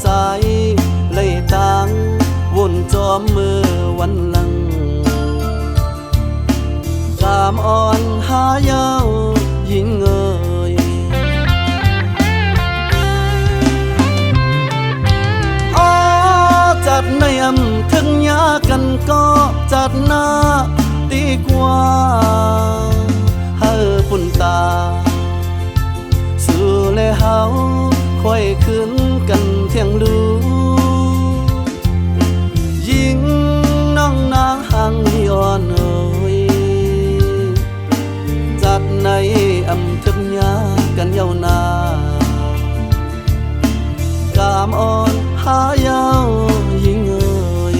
ใจเลยตังวนจอมมือวันหลังกามอ่อนหายาวยิงเอ่ยอ๋อจัดในอำถึงยากันก็จัดหน้าดีกว่าเฮาปุ่นตาสู่และเฮาค่อยขึ้นกันเที่ยงรู้ยิงน้องนางห่างลีอ่อนเอ่ยจัดในอำทึกยากันยาวนากามอ่อนหายาวยิงเอ่ย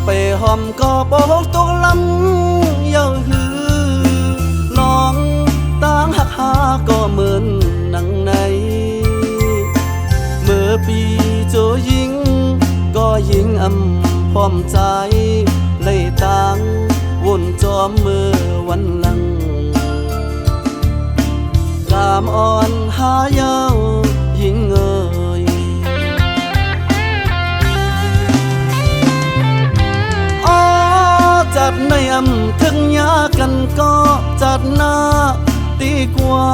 ไปหอมก็บอกตกลำเย้าหือน้องต่างหักหาก็เหมือนหนังในเมื่อปีโจยิงก็ยิงอำพร้อมใจเลยต่างวนจอมมือวันหลังกามอ่อนหายาวยิงเอ่ยจัดในอำถึงยากันก็จัดหน้าดีกว่า